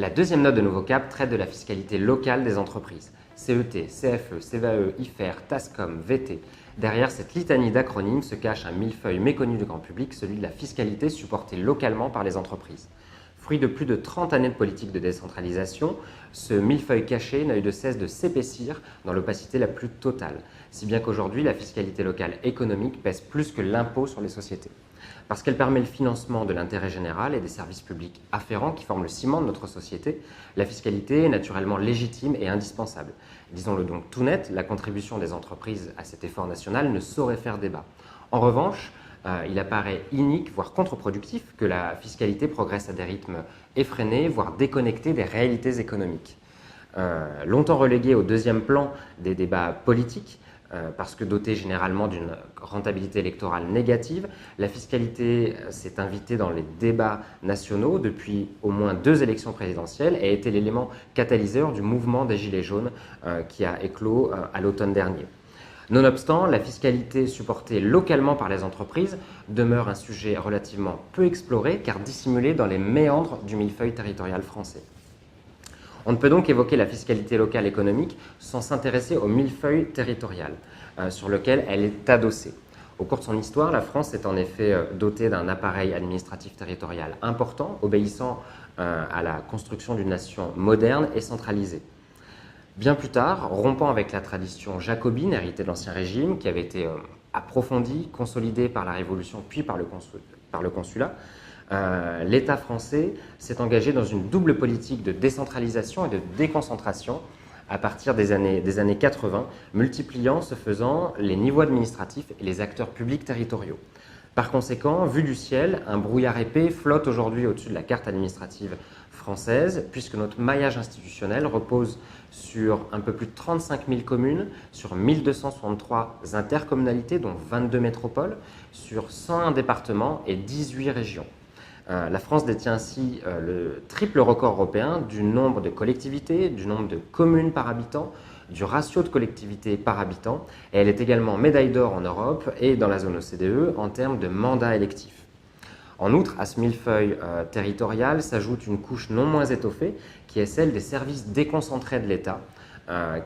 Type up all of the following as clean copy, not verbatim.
La deuxième note de Nouveau Cap traite de la fiscalité locale des entreprises. CET, CFE, CVAE, IFER, TASCOM, VT. Derrière cette litanie d'acronymes se cache un millefeuille méconnu du grand public, celui de la fiscalité supportée localement par les entreprises. Fruit de plus de 30 années de politique de décentralisation, ce millefeuille caché n'a eu de cesse de s'épaissir dans l'opacité la plus totale, si bien qu'aujourd'hui la fiscalité locale économique pèse plus que l'impôt sur les sociétés. Parce qu'elle permet le financement de l'intérêt général et des services publics afférents qui forment le ciment de notre société, la fiscalité est naturellement légitime et indispensable. Disons-le donc tout net, la contribution des entreprises à cet effort national ne saurait faire débat. En revanche, il apparaît inique, voire contre-productif, que la fiscalité progresse à des rythmes effrénés, voire déconnectés des réalités économiques. Longtemps reléguée au deuxième plan des débats politiques, parce que dotée généralement d'une rentabilité électorale négative, la fiscalité s'est invitée dans les débats nationaux depuis au moins 2 élections présidentielles et a été l'élément catalyseur du mouvement des Gilets jaunes qui a éclos à l'automne dernier. Nonobstant, la fiscalité supportée localement par les entreprises demeure un sujet relativement peu exploré car dissimulé dans les méandres du millefeuille territorial français. On ne peut donc évoquer la fiscalité locale économique sans s'intéresser au millefeuille territorial sur lequel elle est adossée. Au cours de son histoire, la France est en effet dotée d'un appareil administratif territorial important, obéissant à la construction d'une nation moderne et centralisée. Bien plus tard, rompant avec la tradition jacobine héritée de l'Ancien Régime, qui avait été approfondie, consolidée par la Révolution puis par le Consulat, l'État français s'est engagé dans une double politique de décentralisation et de déconcentration à partir des années 80, multipliant ce faisant les niveaux administratifs et les acteurs publics territoriaux. Par conséquent, vu du ciel, un brouillard épais flotte aujourd'hui au-dessus de la carte administrative française, puisque notre maillage institutionnel repose sur un peu plus de 35 000 communes, sur 1263 intercommunalités, dont 22 métropoles, sur 101 départements et 18 régions. La France détient ainsi le triple record européen du nombre de collectivités, du nombre de communes par habitant, du ratio de collectivités par habitant, et elle est également médaille d'or en Europe et dans la zone OCDE en termes de mandats électifs. En outre, à ce millefeuille territorial s'ajoute une couche non moins étoffée, qui est celle des services déconcentrés de l'État,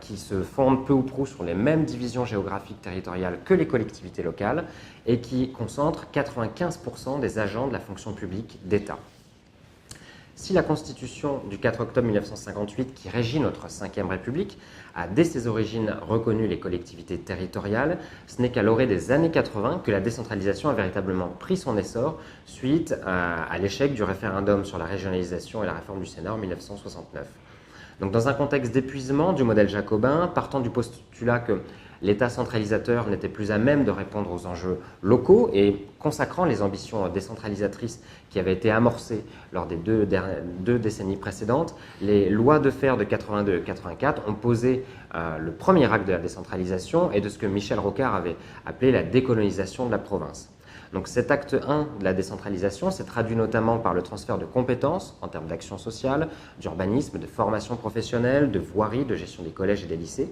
qui se fondent peu ou prou sur les mêmes divisions géographiques territoriales que les collectivités locales et qui concentrent 95% des agents de la fonction publique d'État. Si la Constitution du 4 octobre 1958, qui régit notre Ve République, a dès ses origines reconnu les collectivités territoriales, ce n'est qu'à l'orée des années 80 que la décentralisation a véritablement pris son essor suite à l'échec du référendum sur la régionalisation et la réforme du Sénat en 1969. Donc, dans un contexte d'épuisement du modèle jacobin, partant du postulat que l'État centralisateur n'était plus à même de répondre aux enjeux locaux et consacrant les ambitions décentralisatrices qui avaient été amorcées lors des deux décennies précédentes, les lois de fer de 82 et 84 ont posé le premier acte de la décentralisation et de ce que Michel Rocard avait appelé la décolonisation de la province. Donc cet acte 1 de la décentralisation s'est traduit notamment par le transfert de compétences en termes d'action sociale, d'urbanisme, de formation professionnelle, de voirie, de gestion des collèges et des lycées,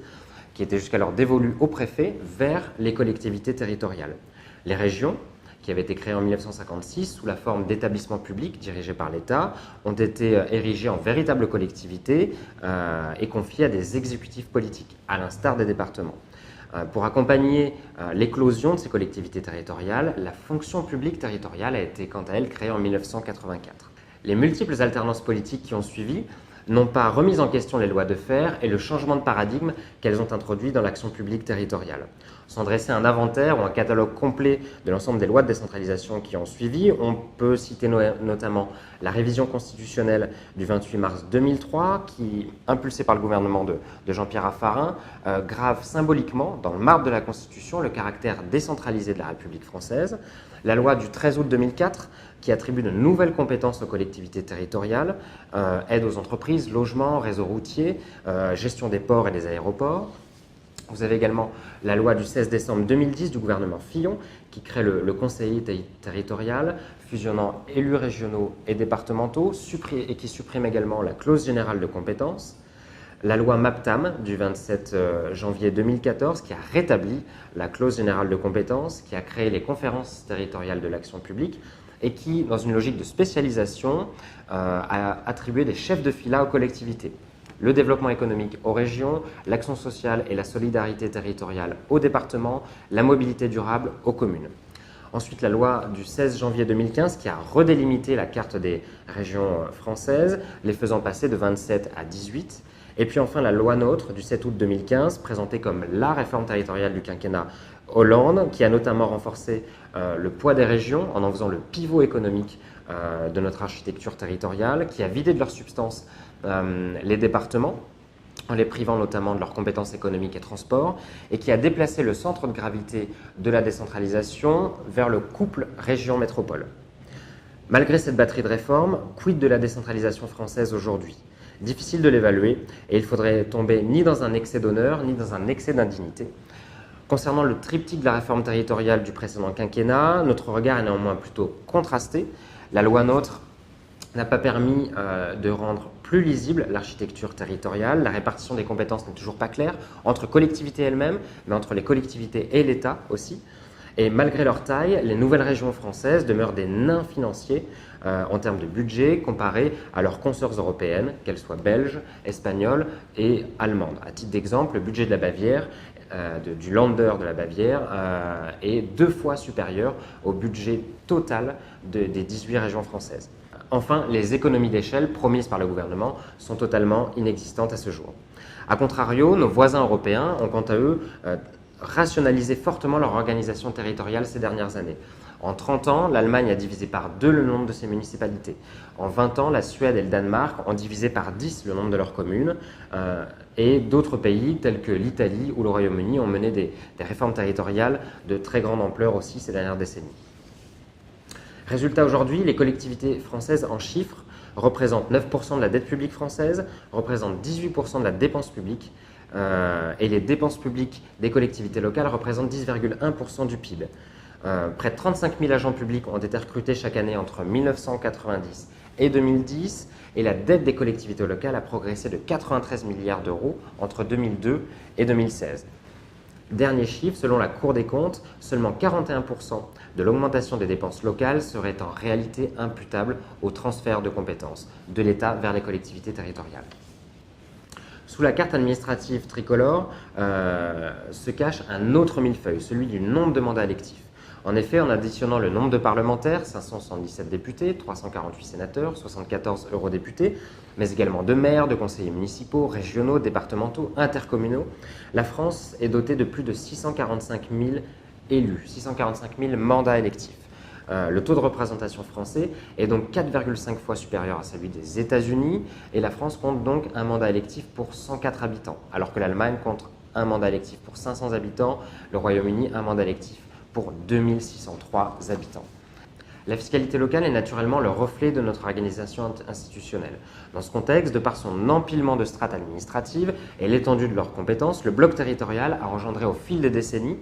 qui étaient jusqu'alors dévolus aux préfets vers les collectivités territoriales. Les régions, qui avaient été créées en 1956 sous la forme d'établissements publics dirigés par l'État, ont été érigées en véritables collectivités et confiées à des exécutifs politiques, à l'instar des départements. Pour accompagner l'éclosion de ces collectivités territoriales, la fonction publique territoriale a été quant à elle créée en 1984. Les multiples alternances politiques qui ont suivi n'ont pas remis en question les lois de fer et le changement de paradigme qu'elles ont introduit dans l'action publique territoriale. Sans dresser un inventaire ou un catalogue complet de l'ensemble des lois de décentralisation qui ont suivi, on peut citer notamment la révision constitutionnelle du 28 mars 2003, qui, impulsée par le gouvernement de Jean-Pierre Raffarin, grave symboliquement dans le marbre de la Constitution le caractère décentralisé de la République française, la loi du 13 août 2004, qui attribue de nouvelles compétences aux collectivités territoriales, aide aux entreprises, logement, réseau routier, gestion des ports et des aéroports. Vous avez également la loi du 16 décembre 2010 du gouvernement Fillon, qui crée le conseiller territorial, fusionnant élus régionaux et départementaux, et qui supprime également la clause générale de compétences. La loi MAPTAM du 27 janvier 2014, qui a rétabli la clause générale de compétences, qui a créé les conférences territoriales de l'action publique, et qui, dans une logique de spécialisation, a attribué des chefs de fila aux collectivités. Le développement économique aux régions, l'action sociale et la solidarité territoriale aux départements, la mobilité durable aux communes. Ensuite, la loi du 16 janvier 2015 qui a redélimité la carte des régions françaises, les faisant passer de 27 à 18. Et puis enfin, la loi NOTRe du 7 août 2015, présentée comme la réforme territoriale du quinquennat Hollande, qui a notamment renforcé le poids des régions en faisant le pivot économique de notre architecture territoriale, qui a vidé de leur substance les départements, en les privant notamment de leurs compétences économiques et transports, et qui a déplacé le centre de gravité de la décentralisation vers le couple région-métropole. Malgré cette batterie de réformes, quid de la décentralisation française aujourd'hui? Difficile de l'évaluer, et il faudrait tomber ni dans un excès d'honneur, ni dans un excès d'indignité. Concernant le triptyque de la réforme territoriale du précédent quinquennat, notre regard est néanmoins plutôt contrasté. La loi NOTRe n'a pas permis de rendre plus lisible l'architecture territoriale. La répartition des compétences n'est toujours pas claire entre collectivités elles-mêmes, mais entre les collectivités et l'État aussi. Et malgré leur taille, les nouvelles régions françaises demeurent des nains financiers en termes de budget comparés à leurs consoeurs européennes, qu'elles soient belges, espagnoles et allemandes. À titre d'exemple, le budget de la Bavière, du Länder de la Bavière, est 2 fois supérieur au budget total des 18 régions françaises. Enfin, les économies d'échelle promises par le gouvernement sont totalement inexistantes à ce jour. A contrario, nos voisins européens ont quant à eux rationalisé fortement leur organisation territoriale ces dernières années. En 30 ans, l'Allemagne a divisé par 2 le nombre de ses municipalités. En 20 ans, la Suède et le Danemark ont divisé par 10 le nombre de leurs communes. Et d'autres pays, tels que l'Italie ou le Royaume-Uni, ont mené des réformes territoriales de très grande ampleur aussi ces dernières décennies. Résultat aujourd'hui, les collectivités françaises en chiffres représentent 9% de la dette publique française, représentent 18% de la dépense publique, et les dépenses publiques des collectivités locales représentent 10,1% du PIB. Près de 35 000 agents publics ont été recrutés chaque année entre 1990 et 2010, et la dette des collectivités locales a progressé de 93 milliards d'euros entre 2002 et 2016. Dernier chiffre, selon la Cour des comptes, seulement 41% de l'augmentation des dépenses locales serait en réalité imputable au transfert de compétences de l'État vers les collectivités territoriales. Sous la carte administrative tricolore se cache un autre millefeuille, celui du nombre de mandats électifs. En effet, en additionnant le nombre de parlementaires, 577 députés, 348 sénateurs, 74 eurodéputés, mais également de maires, de conseillers municipaux, régionaux, départementaux, intercommunaux, la France est dotée de plus de 645 000 élus, 645 000 mandats électifs. Le taux de représentation français est donc 4,5 fois supérieur à celui des États-Unis, et la France compte donc un mandat électif pour 104 habitants, alors que l'Allemagne compte un mandat électif pour 500 habitants, le Royaume-Uni un mandat électif pour 2603 habitants. La fiscalité locale est naturellement le reflet de notre organisation institutionnelle. Dans ce contexte, de par son empilement de strates administratives et l'étendue de leurs compétences, le bloc territorial a engendré au fil des décennies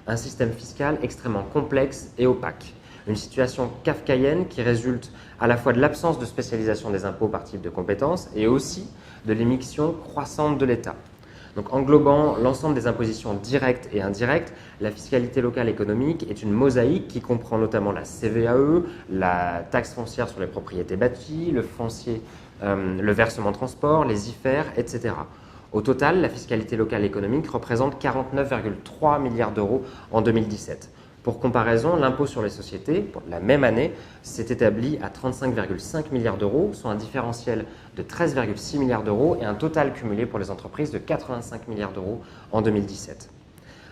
un système fiscal extrêmement complexe et opaque. Une situation kafkaïenne qui résulte à la fois de l'absence de spécialisation des impôts par type de compétences et aussi de l'émission croissante de l'État. Donc, englobant l'ensemble des impositions directes et indirectes, la fiscalité locale économique est une mosaïque qui comprend notamment la CVAE, la taxe foncière sur les propriétés bâties, le foncier, le versement transport, les IFER, etc. Au total, la fiscalité locale économique représente 49,3 milliards d'euros en 2017. Pour comparaison, l'impôt sur les sociétés, pour la même année, s'est établi à 35,5 milliards d'euros, soit un différentiel de 13,6 milliards d'euros et un total cumulé pour les entreprises de 85 milliards d'euros en 2017.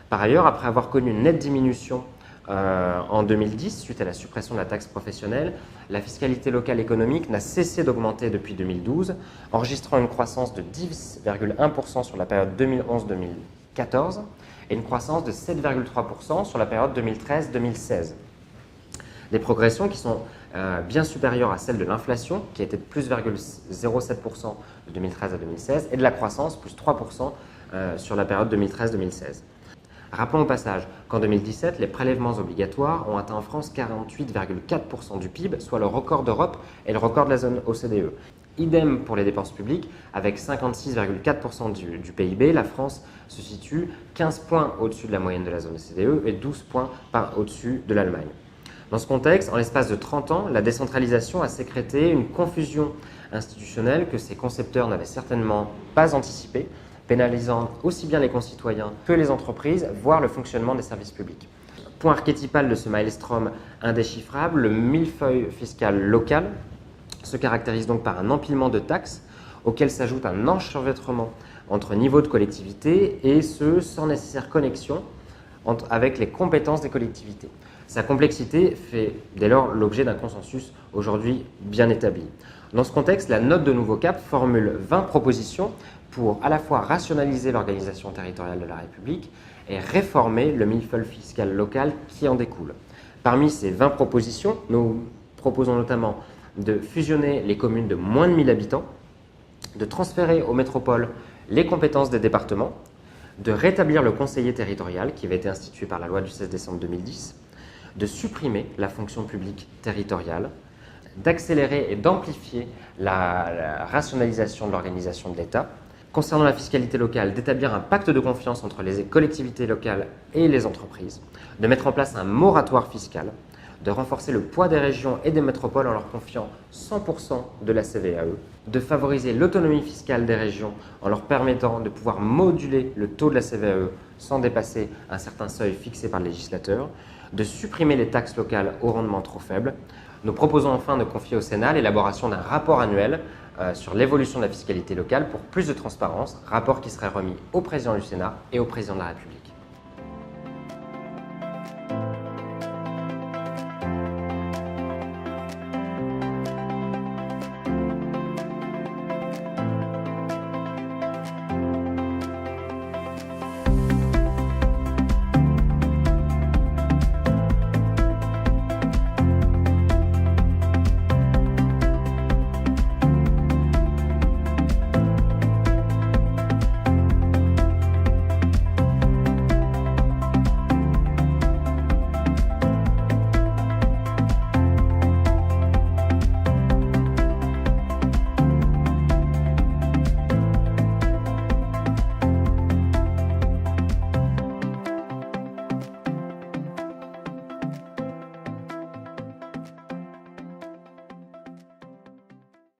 Par ailleurs, après avoir connu une nette diminution en 2010, suite à la suppression de la taxe professionnelle, la fiscalité locale économique n'a cessé d'augmenter depuis 2012, enregistrant une croissance de 10,1% sur la période 2011-2014, et une croissance de 7,3% sur la période 2013-2016. Des progressions qui sont bien supérieures à celles de l'inflation, qui était de plus 0,07% de 2013 à 2016, et de la croissance, plus 3% sur la période 2013-2016. Rappelons au passage qu'en 2017, les prélèvements obligatoires ont atteint en France 48,4% du PIB, soit le record d'Europe et le record de la zone OCDE. Idem pour les dépenses publiques, avec 56,4% du PIB, la France se situe 15 points au-dessus de la moyenne de la zone OCDE et 12 points au-dessus de l'Allemagne. Dans ce contexte, en l'espace de 30 ans, la décentralisation a sécrété une confusion institutionnelle que ses concepteurs n'avaient certainement pas anticipée, pénalisant aussi bien les concitoyens que les entreprises, voire le fonctionnement des services publics. Point archétypal de ce maelstrom indéchiffrable, le millefeuille fiscal local se caractérise donc par un empilement de taxes auquel s'ajoute un enchevêtrement entre niveaux de collectivité et ce sans nécessaire connexion avec les compétences des collectivités. Sa complexité fait dès lors l'objet d'un consensus aujourd'hui bien établi. Dans ce contexte, la note de Nouveau Cap formule 20 propositions pour à la fois rationaliser l'organisation territoriale de la République et réformer le millefeuille fiscal local qui en découle. Parmi ces 20 propositions, nous proposons notamment de fusionner les communes de moins de 1000 habitants, de transférer aux métropoles les compétences des départements, de rétablir le conseiller territorial qui avait été institué par la loi du 16 décembre 2010, de supprimer la fonction publique territoriale, d'accélérer et d'amplifier la rationalisation de l'organisation de l'État. Concernant la fiscalité locale, d'établir un pacte de confiance entre les collectivités locales et les entreprises, de mettre en place un moratoire fiscal, de renforcer le poids des régions et des métropoles en leur confiant 100% de la CVAE, de favoriser l'autonomie fiscale des régions en leur permettant de pouvoir moduler le taux de la CVAE sans dépasser un certain seuil fixé par le législateur, de supprimer les taxes locales au rendement trop faible. Nous proposons enfin de confier au Sénat l'élaboration d'un rapport annuel sur l'évolution de la fiscalité locale pour plus de transparence, rapport qui serait remis au président du Sénat et au président de la République.